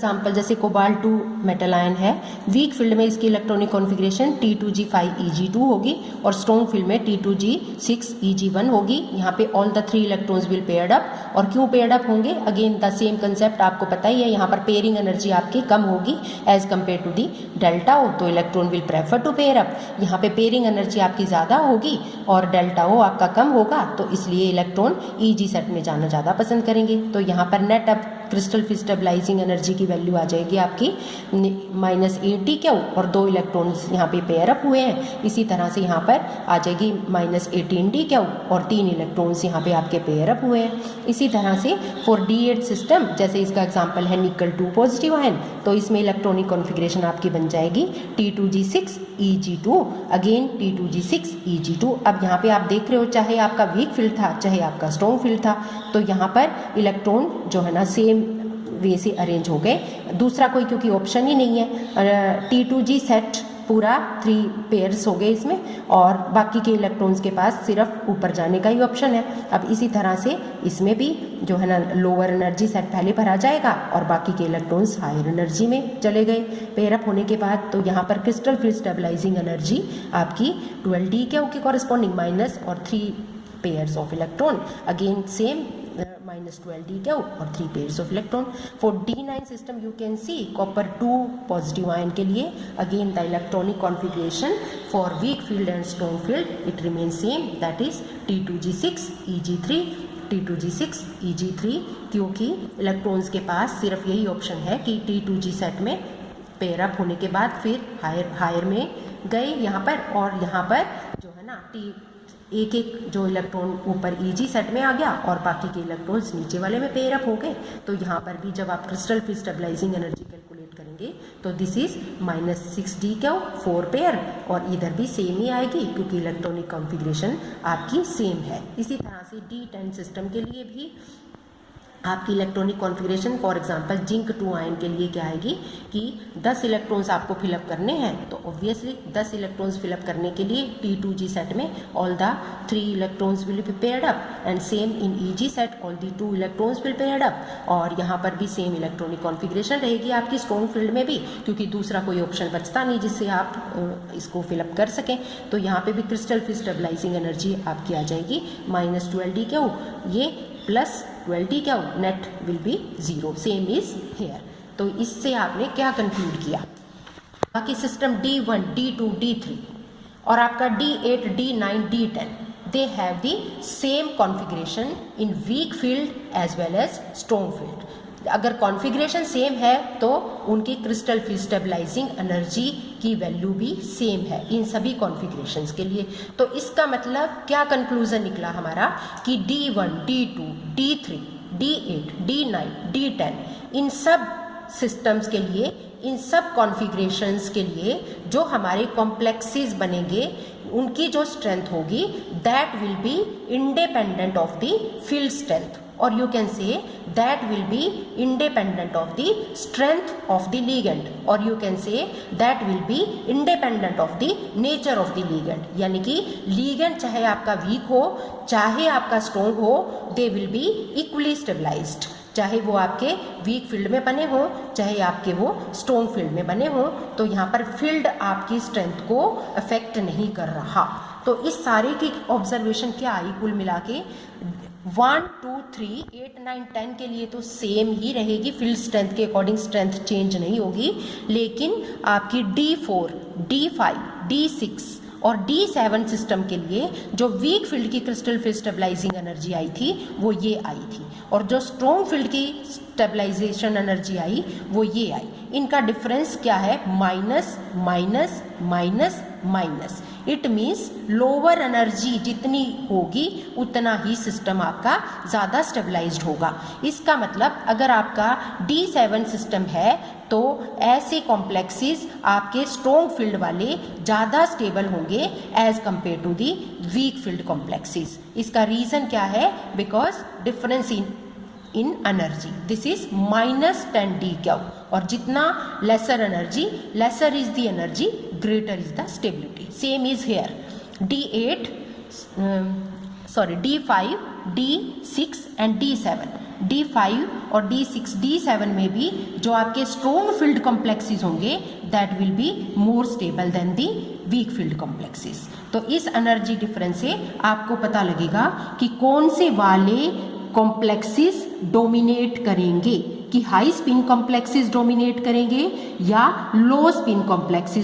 Example जैसे cobalt 2 metal ion है, weak field में इसकी इलेक्ट्रॉनिक कॉन्फ़िगरेशन T2G5Eg2 होगी और स्ट्रॉन्ग फील्ड में T2G6Eg1 होगी। यहाँ पे all the 3 electrons will paired up. और क्यों पेयर्ड अप होंगे? अगेन द सेम कंसेप्ट आपको पता ही है, यहाँ पर पेयरिंग एनर्जी आपकी कम होगी as compared to the delta o, तो electron will prefer to pair up. यहाँ पे पेयरिंग एनर्जी आपकी ज़्यादा होगी और डेल्टा ओ आपका कम होगा, तो इसलिए इलेक्ट्रॉन ईजी सेट में जाना ज़्यादा पसंद करेंगे। तो यहाँ पर net up crystal fill stabilising energy की वैल्यू आ जाएगी आपकी -80 क्यू और 2 इलेक्ट्रॉन्स यहाँ पे पेयर अप हुए हैं। इसी तरह से यहाँ पर आ जाएगी -18D क्यू और 3 इलेक्ट्रॉन्स यहाँ पे आपके पेयर अप हुए हैं। इसी तरह से फॉर D8 सिस्टम, जैसे इसका एग्जांपल है निकल 2 पॉजिटिव आयन, तो इसमें इलेक्ट्रॉनिक कॉन्फ़िगरेशन आपकी बन जाएगी T2G6Eg2, अगेन T2G6Eg2। अब यहाँ पे आप देख रहे हो, चाहे आपका वीक फील्ड था चाहे आपका स्ट्रॉन्ग फील्ड था, तो यहाँ पर इलेक्ट्रॉन जो है ना सेम वे से अरेंज हो गए, दूसरा कोई क्योंकि ऑप्शन ही नहीं है। T2G सेट पूरा 3 पेयर्स हो गए इसमें और बाकी के इलेक्ट्रॉन्स के पास सिर्फ ऊपर जाने का ही ऑप्शन है। अब इसी तरह से इसमें भी जो है ना लोअर एनर्जी सेट पहले भरा जाएगा और बाकी के इलेक्ट्रॉन्स हायर एनर्जी में चले गए पेयर अप होने के बाद। तो यहाँ पर क्रिस्टल फिल स्टेबलाइजिंग एनर्जी आपकी 12D के कॉरस्पॉन्डिंग माइनस और 3 pairs of electron, again same -12D q और 3 pairs of electron. For D9 system you can see copper 2 positive ion के लिए again the electronic configuration for weak field and strong field it remain same, that is T2G6Eg3 T2G6Eg3, क्योंकि electrons के पास सिर्फ यही option है कि T2G set में pair up होने के बाद फिर हायर में गए यहाँ पर, और यहाँ पर जो है ना एक जो इलेक्ट्रॉन ऊपर Eg सेट में आ गया और बाकी के इलेक्ट्रॉन्स नीचे वाले में पेयर अप हो गए। तो यहाँ पर भी जब आप crystal fill stabilising energy calculate करेंगे तो this is -6D Q 4 pair, और इधर भी सेम ही आएगी क्योंकि इलेक्ट्रॉनिक कॉन्फ़िगरेशन आपकी सेम है। इसी तरह से D10 सिस्टम के लिए भी आपकी electronic configuration for example zinc 2 ion के लिए क्या आएगी कि 10 इलेक्ट्रॉन्स आपको फिलअप करने हैं, तो ऑब्वियसली 10 इलेक्ट्रॉन्स फिलअप करने के लिए T2G सेट में all the 3 electrons will be paired up and same in Eg set all the 2 electrons will paired up. और यहाँ पर भी सेम इलेक्ट्रॉनिक कॉन्फ़िगरेशन रहेगी आपकी स्ट्रॉन्ग फील्ड में भी, क्योंकि दूसरा कोई ऑप्शन बचता नहीं जिससे आप इसको फिलअप कर सकें। तो यहाँ पे भी क्रिस्टल फिल स्टेबलाइजिंग एनर्जी आपकी आ जाएगी -12D क्यू ये +12D Q, net will be 0, same is hair. तो इससे आपने क्या कंक्लूड किया? बाकी सिस्टम D1, D2, D3 और आपका D8, D9, D10 they have the same configuration in weak field as well as strong field. अगर कॉन्फ़िगरेशन सेम है तो उनकी क्रिस्टल फिल स्टेबलाइजिंग एनर्जी की वैल्यू भी सेम है इन सभी कॉन्फ़िगरेशंस के लिए। तो इसका मतलब क्या कंक्लूजन निकला हमारा कि D1, D2, D3, D8, D9, D10 इन सब सिस्टम्स के लिए, इन सब कॉन्फ़िगरेशंस के लिए जो हमारे कॉम्प्लेक्सेस बनेंगे उनकी जो स्ट्रेंथ होगी that will be independent of the field strength, or you can say that will be independent of the strength of the ligand, or you can say that will be independent of the nature of the ligand। यानी कि ligand चाहे आपका week हो चाहे आपका strong हो, they will be equally stabilized, चाहे वो आपके वीक फील्ड में बने हो चाहे आपके वो स्ट्रॉन्ग फील्ड में बने हो। तो यहाँ पर फील्ड आपकी स्ट्रेंथ को अफेक्ट नहीं कर रहा। तो इस सारे की ऑब्जर्वेशन क्या आई कुल मिला के 1, 2, 3, 8, 9, 10 के लिए तो सेम ही रहेगी, फील्ड स्ट्रेंथ के अकॉर्डिंग स्ट्रेंथ चेंज नहीं होगी, लेकिन आपकी D4, D5, D6 और D7 सिस्टम के लिए जो वीक फील्ड की क्रिस्टल फिल स्टेबलाइजिंग एनर्जी आई थी वो ये आई थी, और जो स्ट्रॉन्ग फील्ड की स्टेबलाइजेशन एनर्जी आई वो ये आई। इनका डिफरेंस क्या है? Minus minus minus minus. It means lower energy जितनी होगी उतना ही सिस्टम आपका ज़्यादा स्टेबलाइज्ड होगा। इसका मतलब अगर आपका D7 सिस्टम है तो ऐसे कॉम्प्लेक्सेस आपके स्ट्रॉन्ग फील्ड वाले ज़्यादा स्टेबल होंगे as compare to the weak field complexes. इसका रीज़न क्या है? Because difference in energy, this is -10D q, और जितना lesser energy, lesser is the energy, greater is the stability. Same is here D5, D6 and D7 D5 और D6 D7 में भी जो आपके स्ट्रॉन्ग फील्ड कॉम्प्लेक्सेस होंगे that will be more stable then the weak field complexes. तो इस energy difference से आपको पता लगेगा कि कौन से वाले कॉम्प्लेक्सेस डोमिनेट करेंगे, कि हाई स्पिन कॉम्प्लेक्सेस डोमिनेट करेंगे या लो स्पिन कॉम्प्लेक्सेस